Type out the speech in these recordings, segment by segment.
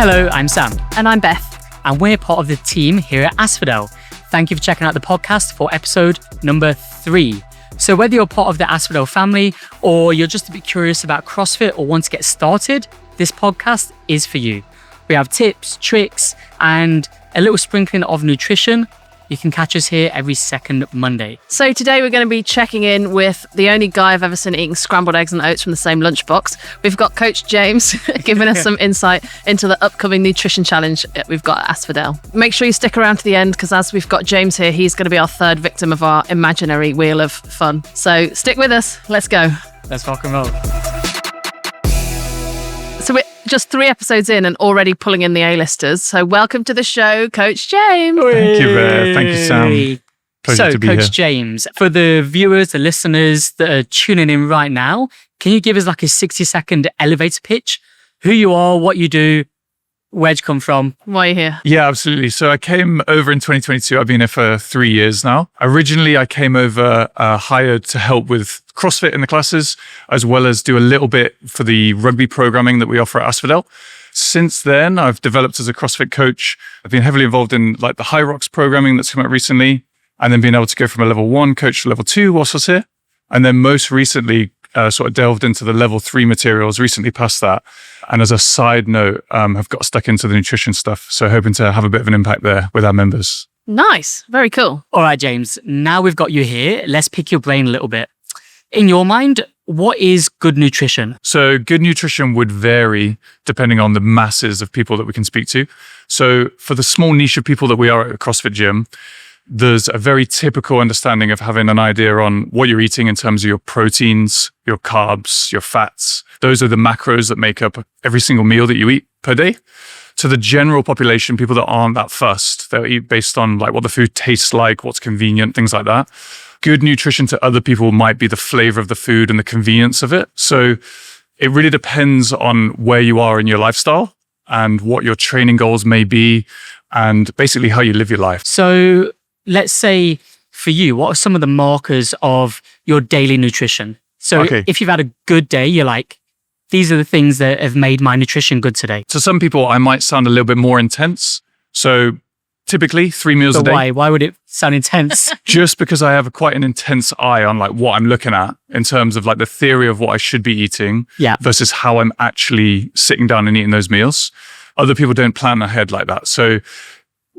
Hello, I'm Sam. And I'm Beth. And we're part of the team here at Aspodel. Thank you for checking out the podcast for episode number 3. So whether you're part of the Aspodel family or you're just a bit curious about CrossFit or want to get started, this podcast is for you. We have tips, tricks, and a little sprinkling of nutrition. You can catch us here every second Monday. So today we're going to be checking in with the only guy I've ever seen eating scrambled eggs and oats from the same lunchbox. We've got Coach James giving us some insight into the upcoming nutrition challenge we've got at Aspodel. Make sure you stick around to the end because as we've got James here, he's going to be our third victim of our imaginary wheel of fun. So stick with us. Let's go. Let's rock and roll. So we're just 3 episodes in and already pulling in the A-listers. So welcome to the show, Coach James. Thank you, Beth. Thank you, Sam. Pleasure to be Coach here. James, for the viewers, the listeners that are tuning in right now, can you give us like a 60-second elevator pitch? Who you are, what you do, where'd you come from? Why are you here? Yeah, absolutely. So I came over in 2022. I've been here for 3 years now. Originally, I came over hired to help with CrossFit in the classes, as well as do a little bit for the rugby programming that we offer at Aspodel. Since then, I've developed as a CrossFit coach. I've been heavily involved in like the High Rocks programming that's come out recently, and then being able to go from a level 1 coach to level 2 whilst I was here. And then most recently, sort of delved into the level 3 materials, recently passed that. And as a side note, have got stuck into the nutrition stuff. So hoping to have a bit of an impact there with our members. Nice. Very cool. All right, James, now we've got you here. Let's pick your brain a little bit. In your mind, what is good nutrition? So good nutrition would vary depending on the masses of people that we can speak to. So for the small niche of people that we are at a CrossFit gym, there's a very typical understanding of having an idea on what you're eating in terms of your proteins, your carbs, your fats. Those are the macros that make up every single meal that you eat per day. To the general population, people that aren't that fussed, they'll eat based on like what the food tastes like, what's convenient, things like that. Good nutrition to other people might be the flavor of the food and the convenience of it. So it really depends on where you are in your lifestyle and what your training goals may be and basically how you live your life. So let's say for you, what are some of the markers of your daily nutrition? So if you've had a good day, you're like, these are the things that have made my nutrition good today. To some people, I might sound a little bit more intense. So typically 3 meals a day. Why? Why would it sound intense? Just because I have quite an intense eye on like what I'm looking at in terms of like the theory of what I should be eating versus how I'm actually sitting down and eating those meals. Other people don't plan ahead like that. So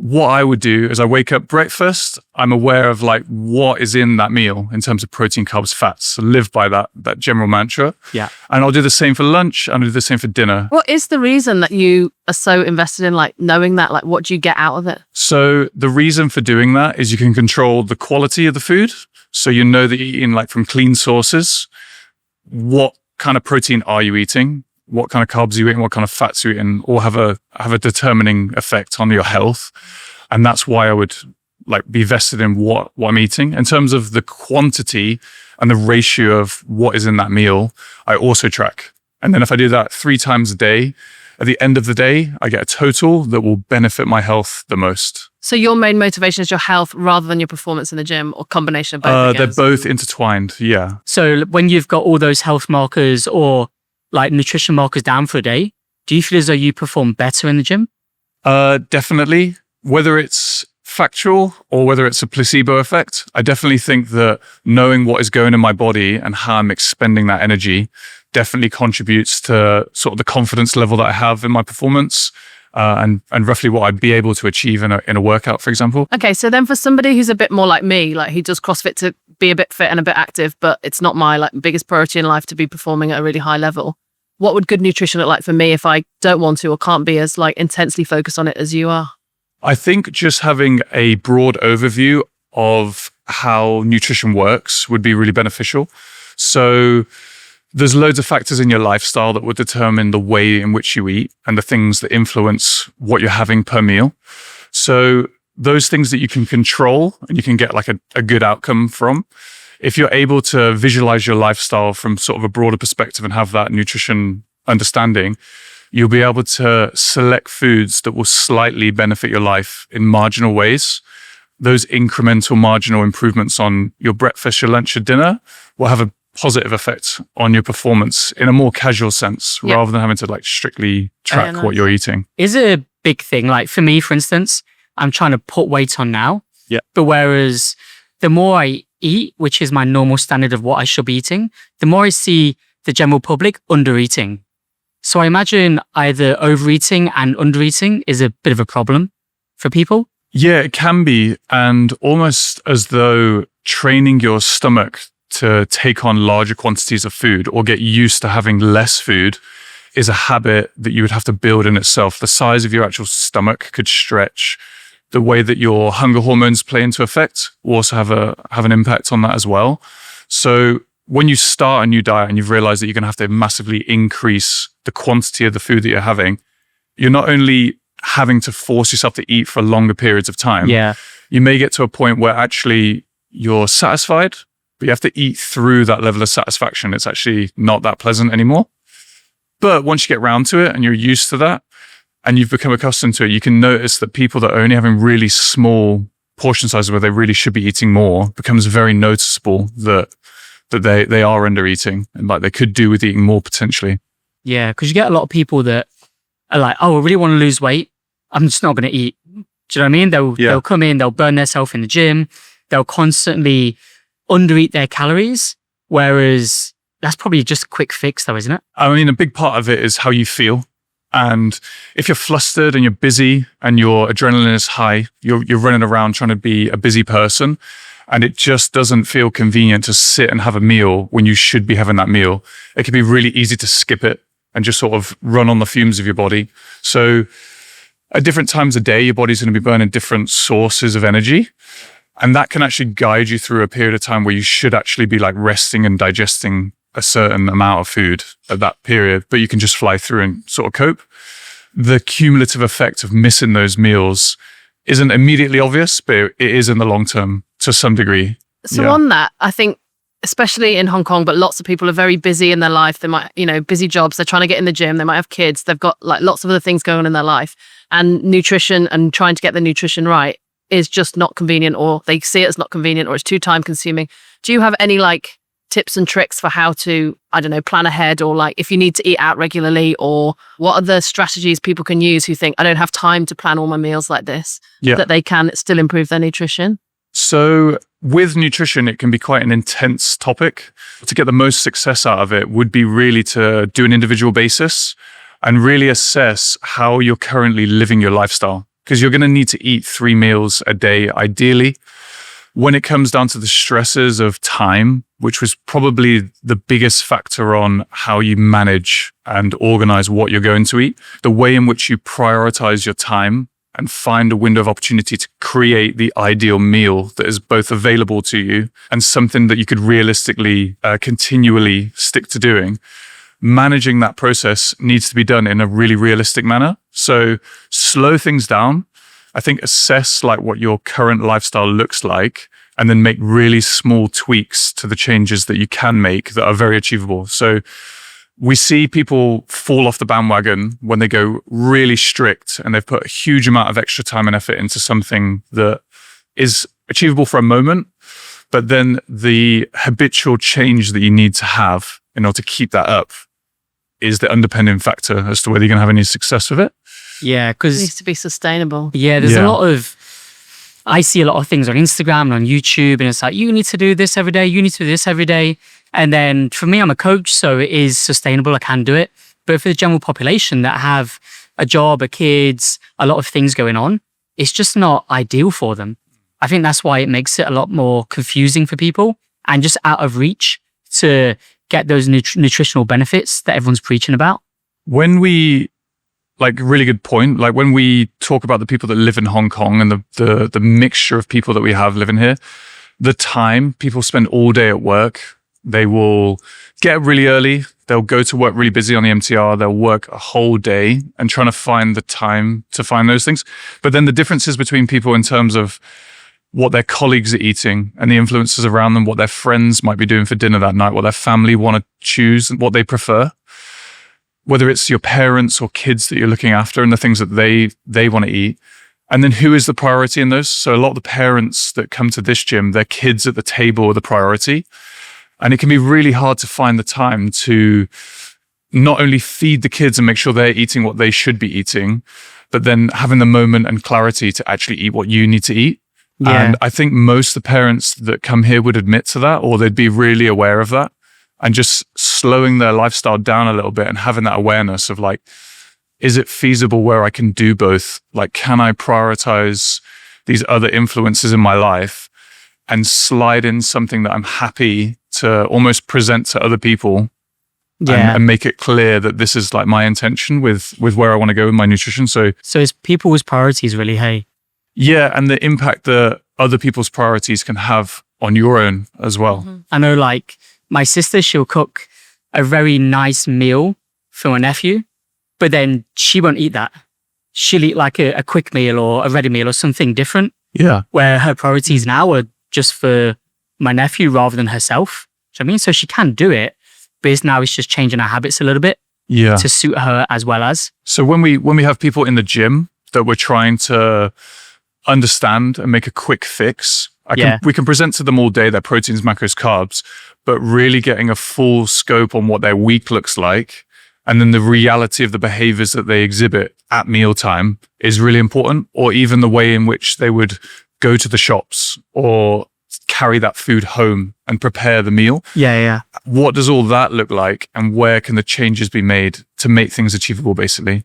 what I would do is I wake up breakfast, I'm aware of like what is in that meal in terms of protein, carbs, fats. So live by that general mantra. Yeah. And I'll do the same for lunch and I'll do the same for dinner. What is the reason that you are so invested in like knowing that? Like what do you get out of it? So the reason for doing that is you can control the quality of the food. So you know that you're eating like from clean sources. What kind of protein are you eating? What kind of carbs are you eating, what kind of fats are you eating, all have a determining effect on your health. And that's why I would like be vested in what I'm eating. In terms of the quantity and the ratio of what is in that meal, I also track. And then if I do that 3 times a day, at the end of the day, I get a total that will benefit my health the most. So your main motivation is your health rather than your performance in the gym or combination of both? I They're guess? both intertwined, yeah. So when you've got all those health markers or like nutrition markers down for a day, do you feel as though you perform better in the gym? Definitely. Whether it's factual or whether it's a placebo effect, I definitely think that knowing what is going in my body and how I'm expending that energy definitely contributes to sort of the confidence level that I have in my performance and roughly what I'd be able to achieve in a workout, for example. Okay, so then for somebody who's a bit more like me, like who does CrossFit to be a bit fit and a bit active, but it's not my like biggest priority in life to be performing at a really high level, what would good nutrition look like for me if I don't want to or can't be as like intensely focused on it as you are? I think just having a broad overview of how nutrition works would be really beneficial. So there's loads of factors in your lifestyle that would determine the way in which you eat and the things that influence what you're having per meal. So those things that you can control and you can get like a good outcome from, if you're able to visualize your lifestyle from sort of a broader perspective and have that nutrition understanding, you'll be able to select foods that will slightly benefit your life in marginal ways. Those incremental marginal improvements on your breakfast, your lunch, your dinner will have a positive effect on your performance in a more casual sense, rather than having to like strictly track what you're eating. Is it a big thing? Like for me, for instance, I'm trying to put weight on now. Yeah. But whereas the more I eat, which is my normal standard of what I should be eating, the more I see the general public under-eating. So I imagine either overeating and under-eating is a bit of a problem for people. Yeah, it can be. And almost as though training your stomach to take on larger quantities of food or get used to having less food is a habit that you would have to build in itself. The size of your actual stomach could stretch. The way that your hunger hormones play into effect will also have an impact on that as well. So when you start a new diet and you've realized that you're going to have to massively increase the quantity of the food that you're having, you're not only having to force yourself to eat for longer periods of time. Yeah. You may get to a point where actually you're satisfied, but you have to eat through that level of satisfaction. It's actually not that pleasant anymore. But once you get round to it and you're used to that and you've become accustomed to it, you can notice that people that are only having really small portion sizes where they really should be eating more becomes very noticeable that they are under eating and like they could do with eating more potentially. Yeah, because you get a lot of people that are like, oh, I really want to lose weight. I'm just not going to eat. Do you know what I mean? They'll come in, they'll burn themselves in the gym. They'll constantly undereat their calories. Whereas that's probably just a quick fix though, isn't it? I mean, a big part of it is how you feel. And if you're flustered and you're busy and your adrenaline is high, you're running around trying to be a busy person, and it just doesn't feel convenient to sit and have a meal when you should be having that meal. It can be really easy to skip it and just sort of run on the fumes of your body. So at different times of day, your body's going to be burning different sources of energy. And that can actually guide you through a period of time where you should actually be like resting and digesting a certain amount of food at that period, but you can just fly through and sort of cope. The cumulative effect of missing those meals isn't immediately obvious, but it is in the long term to some degree. So on that, I think, especially in Hong Kong, but lots of people are very busy in their life. They might, busy jobs. They're trying to get in the gym. They might have kids. They've got like lots of other things going on in their life. And nutrition and trying to get the nutrition right is just not convenient, or they see it as not convenient, or it's too time consuming. Do you have any like tips and tricks for how to, I don't know, plan ahead, or like if you need to eat out regularly, or what are the strategies people can use who think I don't have time to plan all my meals like this, that they can still improve their nutrition? So with nutrition, it can be quite an intense topic. To get the most success out of it would be really to do an individual basis and really assess how you're currently living your lifestyle, because you're going to need to eat 3 meals a day, ideally. When it comes down to the stresses of time, which was probably the biggest factor on how you manage and organize what you're going to eat, the way in which you prioritize your time and find a window of opportunity to create the ideal meal that is both available to you and something that you could realistically continually stick to doing. Managing that process needs to be done in a really realistic manner. So slow things down. I think assess like what your current lifestyle looks like, and then make really small tweaks to the changes that you can make that are very achievable. So we see people fall off the bandwagon when they go really strict and they've put a huge amount of extra time and effort into something that is achievable for a moment, but then the habitual change that you need to have in order to keep that up is the underpinning factor as to whether you're going to have any success with it. Yeah, It because needs to be sustainable. there's a lot of, I see a lot of things on Instagram and on YouTube, and it's like, you need to do this every day, you need to do this every day. And then for me, I'm a coach, so it is sustainable, I can do it. But for the general population that have a job, a kids, a lot of things going on, it's just not ideal for them. I think that's why it makes it a lot more confusing for people and just out of reach to get those nutritional benefits that everyone's preaching about. When we, like, really good point, like when we talk about the people that live in Hong Kong and the mixture of people that we have living here, the time people spend all day at work, they will get up really early, they'll go to work really busy on the MTR, they'll work a whole day and trying to find the time to find those things. But then the differences between people in terms of what their colleagues are eating and the influences around them, what their friends might be doing for dinner that night, what their family want to choose and what they prefer, whether it's your parents or kids that you're looking after and the things that they want to eat. And then who is the priority in those? So a lot of the parents that come to this gym, their kids at the table are the priority. And it can be really hard to find the time to not only feed the kids and make sure they're eating what they should be eating, but then having the moment and clarity to actually eat what you need to eat. Yeah. And I think most of the parents that come here would admit to that, or they'd be really aware of that, and just slowing their lifestyle down a little bit and having that awareness of like, is it feasible where I can do both? Like, can I prioritize these other influences in my life and slide in something that I'm happy to almost present to other people and make it clear that this is like my intention with where I want to go with my nutrition. So it's people's priorities really, hey? yeah, and the impact that other people's priorities can have on your own as well. Mm-hmm. I know, like, my sister, she'll cook a very nice meal for my nephew, but then she won't eat that. She'll eat like a quick meal or a ready meal or something different, Yeah. where her priorities now are just for my nephew rather than herself. Do you know what I mean? So she can do it, but it's just changing her habits a little bit Yeah. to suit her as well as. So when we have people in the gym that we're trying to understand and make a quick fix, we can present to them all day their proteins, macros, carbs, but really getting a full scope on what their week looks like, and then the reality of the behaviors that they exhibit at mealtime is really important, or even the way in which they would go to the shops or carry that food home and prepare the meal. Yeah. What does all that look like, and where can the changes be made to make things achievable, basically?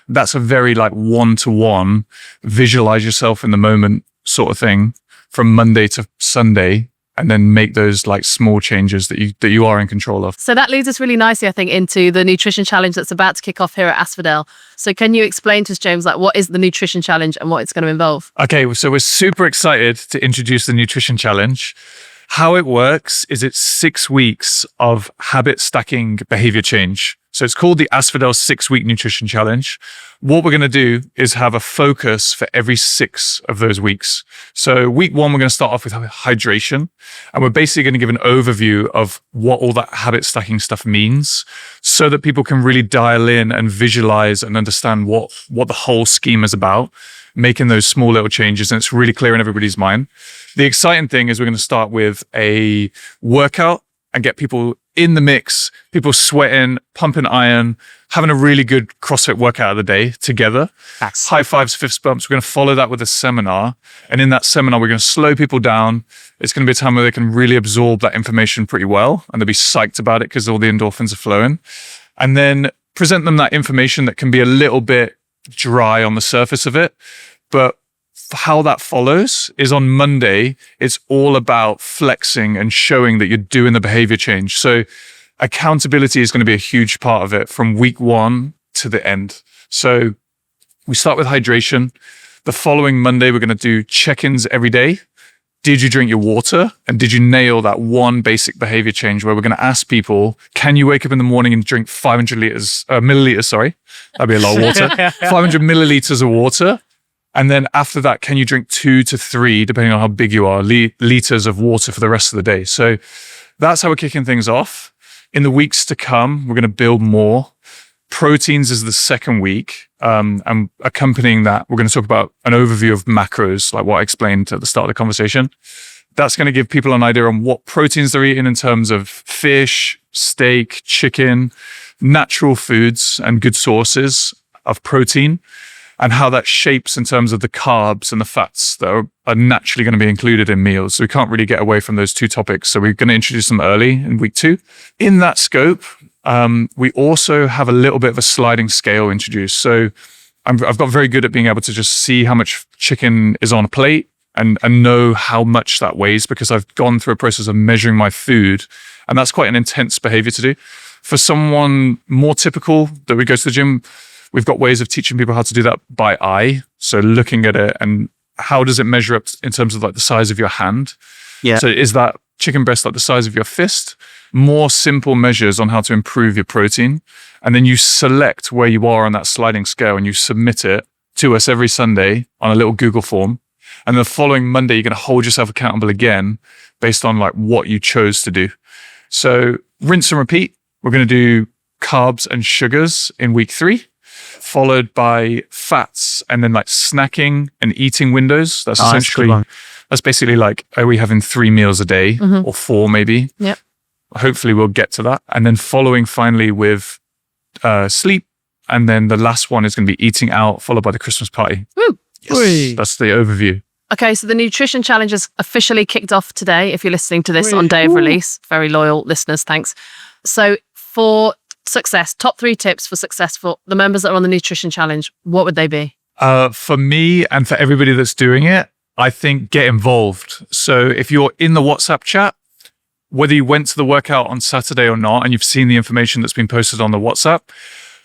That's a very like one-to-one, visualize yourself in the moment sort of thing from Monday to Sunday, and then make those like small changes that you are in control of. So that leads us really nicely, I think, into the nutrition challenge that's about to kick off here at Aspodel. So can you explain to us, James, like what is the nutrition challenge and what it's going to involve? Okay, so we're super excited to introduce the nutrition challenge. How it works is it's 6 weeks of habit stacking behavior change. So it's called the Aspodel 6-week nutrition challenge. What we're going to do is have a focus for every 6 of those weeks. So week 1, we're going to start off with hydration. And we're basically going to give an overview of what all that habit stacking stuff means, so that people can really dial in and visualize and understand what the whole scheme is about, making those small little changes. And it's really clear in everybody's mind. The exciting thing is we're going to start with a workout and get people in the mix, people sweating, pumping iron, having a really good CrossFit workout of the day together. That's High fives, fist bumps. We're going to follow that with a seminar. And in that seminar, we're going to slow people down. It's going to be a time where they can really absorb that information pretty well, and they'll be psyched about it because all the endorphins are flowing. And then present them that information that can be a little bit dry on the surface of it. But how that follows is on Monday, it's all about flexing and showing that you're doing the behavior change. So accountability is going to be a huge part of it from week 1 to the end. So we start with hydration. The following Monday, we're going to do check-ins every day. Did you drink your water? And did you nail that one basic behavior change where we're going to ask people, can you wake up in the morning and drink 500 milliliters, sorry. That'd be a lot of water. 500 milliliters of water. And then after that, can you drink 2 to 3, depending on how big you are, liters of water for the rest of the day? So that's how we're kicking things off. In the weeks to come, we're going to build more. Proteins is the second week. And accompanying that, we're going to talk about an overview of macros, like what I explained at the start of the conversation. That's going to give people an idea on what proteins they're eating in terms of fish, steak, chicken, natural foods, and good sources of protein, and how that shapes in terms of the carbs and the fats that are naturally going to be included in meals. So we can't really get away from those 2 topics. So we're going to introduce them early in week 2. In that scope, we also have a little bit of a sliding scale introduced. So I've got very good at being able to just see how much chicken is on a plate and know how much that weighs, because I've gone through a process of measuring my food. And that's quite an intense behavior to do. For someone more typical that we go to the gym, we've got ways of teaching people how to do that by eye. So looking at it and how does it measure up in terms of like the size of your hand? Yeah. So is that chicken breast like the size of your fist? More simple measures on how to improve your protein. And then you select where you are on that sliding scale and you submit it to us every Sunday on a little Google form. And the following Monday, you're going to hold yourself accountable again based on like what you chose to do. So rinse and repeat. We're going to do carbs and sugars in week 3. Followed by fats, and then like snacking and eating windows. That's essentially, that's basically like, are we having 3 meals a day or 4 maybe? Yep. Hopefully we'll get to that. And then following finally with sleep. And then the last one is going to be eating out, followed by the Christmas party. Woo. Yes, that's the overview. Okay, so the nutrition challenge is officially kicked off today. If you're listening to this on day of release, very loyal listeners, thanks. So for success, top 3 tips for success for the members that are on the nutrition challenge, what would they be? For me and for everybody that's doing it, I think get involved. So if you're in the WhatsApp chat, whether you went to the workout on Saturday or not, and you've seen the information that's been posted on the WhatsApp,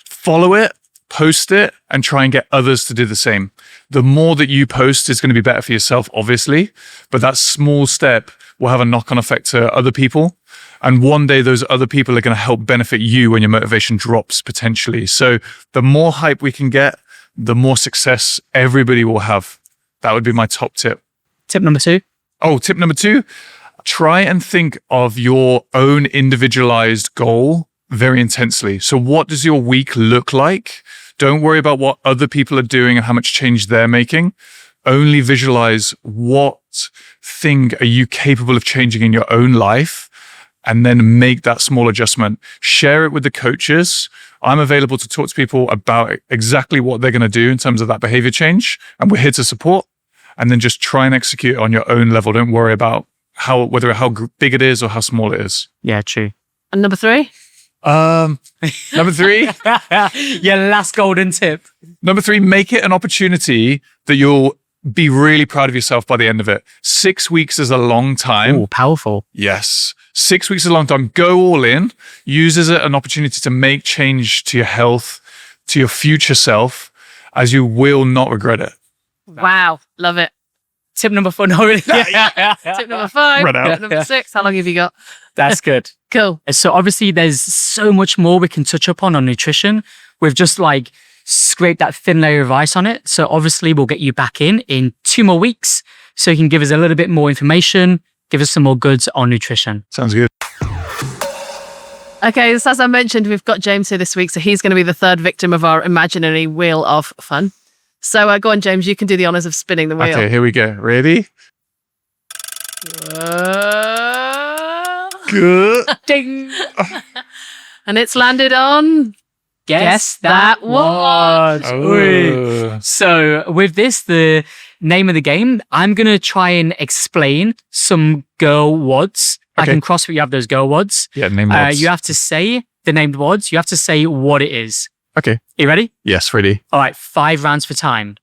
follow it, post it, and try and get others to do the same. The more that you post is going to be better for yourself, obviously, but that small step will have a knock-on effect to other people. And one day those other people are going to help benefit you when your motivation drops potentially. So the more hype we can get, the more success everybody will have. That would be my top tip. Tip number 2. Oh, tip number 2, try and think of your own individualized goal very intensely. So what does your week look like? Don't worry about what other people are doing and how much change they're making. Only visualize what thing are you capable of changing in your own life, and then make that small adjustment. Share it with the coaches. I'm available to talk to people about exactly what they're going to do in terms of that behavior change. And we're here to support. And then just try and execute it on your own level. Don't worry about how big it is or how small it is. Yeah, true. And number 3? Number 3. Your last golden tip. Number 3, make it an opportunity that you'll be really proud of yourself by the end of it. 6 weeks is a long time. Oh, powerful. Yes. 6 weeks is a long time. Go all in. Use it as an opportunity to make change to your health, to your future self, as you will not regret it. Wow, love it. Tip number 4. No, really. Tip number 5. Run out. Tip number 6. How long have you got? That's good. Cool. So obviously there's so much more we can touch upon on nutrition. We've just scraped that thin layer of ice on it. So obviously we'll get you back in 2 more weeks so you can give us a little bit more information, give us some more goods on nutrition. Sounds good. Okay, so as I mentioned, we've got James here this week, so he's going to be the 3rd victim of our imaginary wheel of fun. So go on, James, you can do the honours of spinning the wheel. Okay, here we go. Ready? Good. Ding! And it's landed on... Guess that word. Oh. So with this, the name of the game, I'm going to try and explain some girl words. Like in CrossFit, you have those girl words. Yeah, name words. You have to say the named words. You have to say what it is. Okay. You ready? Yes, ready. All right, 5 rounds for time.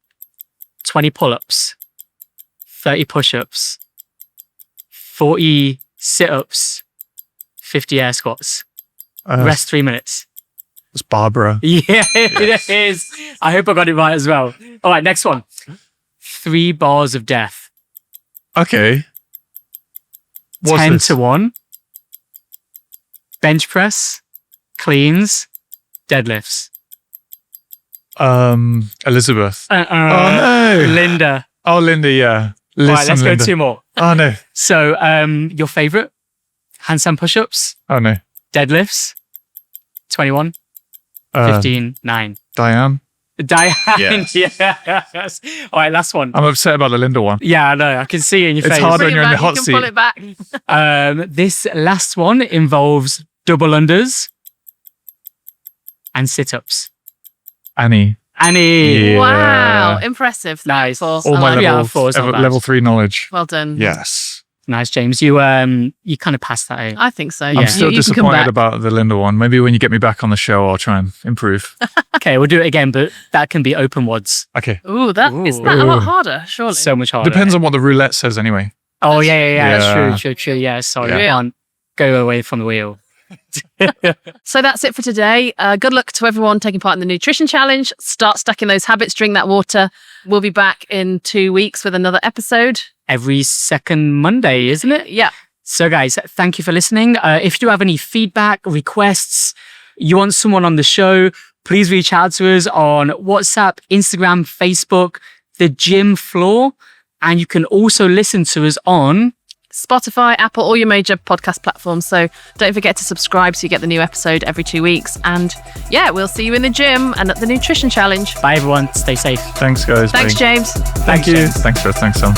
20 pull-ups. 30 push-ups. 40 sit-ups. 50 air squats. Rest 3 minutes. It's Barbara. Yeah, it is. I hope I got it right as well. All right, next one. 3 bars of death. Okay. What's 10 this? to 1. Bench press. Cleans. Deadlifts. Elizabeth. Oh no. Linda. Oh, Linda, yeah. All right, let's Linda. go 2 more. Oh, no. So, your favorite? Handstand push-ups. Oh, no. Deadlifts. 21. 15. 9. Diane. Diane. Yes. Yes. All right, last one. I'm upset about the Linda one. Yeah, I know. I can see it in your It's face. hard Bring when it you're in the back, hot you seat. can pull it back. This last one involves double unders and sit-ups. Annie. Annie. Yeah. Wow, impressive. Nice. Four. All I my like it. Yeah, level, 4 is not bad. level 3 knowledge. Well done. Yes. Nice, James. You kind of passed that out. I think so. I'm I'm You- still you can come disappointed back. about the Linda one. Maybe when you get me back on the show, I'll try and improve. Okay, we'll do it again, but that can be open words. Okay. Ooh, isn't that a lot harder, surely? So much harder. Depends on what the roulette says anyway. Oh, yeah. Yeah. That's true. Yeah, sorry. Yeah. I can't go away from the wheel. So that's it for today. Good luck to everyone taking part in the nutrition challenge. Start stacking those habits, drink that water. We'll be back in 2 weeks with another episode. Every second Monday, isn't it? Yeah. So guys, thank you for listening. If you do have any feedback, requests, you want someone on the show, please reach out to us on WhatsApp, Instagram, Facebook, the gym floor. And you can also listen to us on Spotify, Apple, all your major podcast platforms. So don't forget to subscribe so you get the new episode every 2 weeks. And yeah, we'll see you in the gym and at the nutrition challenge. Bye everyone. Stay safe. Thanks, guys. Thanks, Bye. James. Thank you. Thanks, Tom.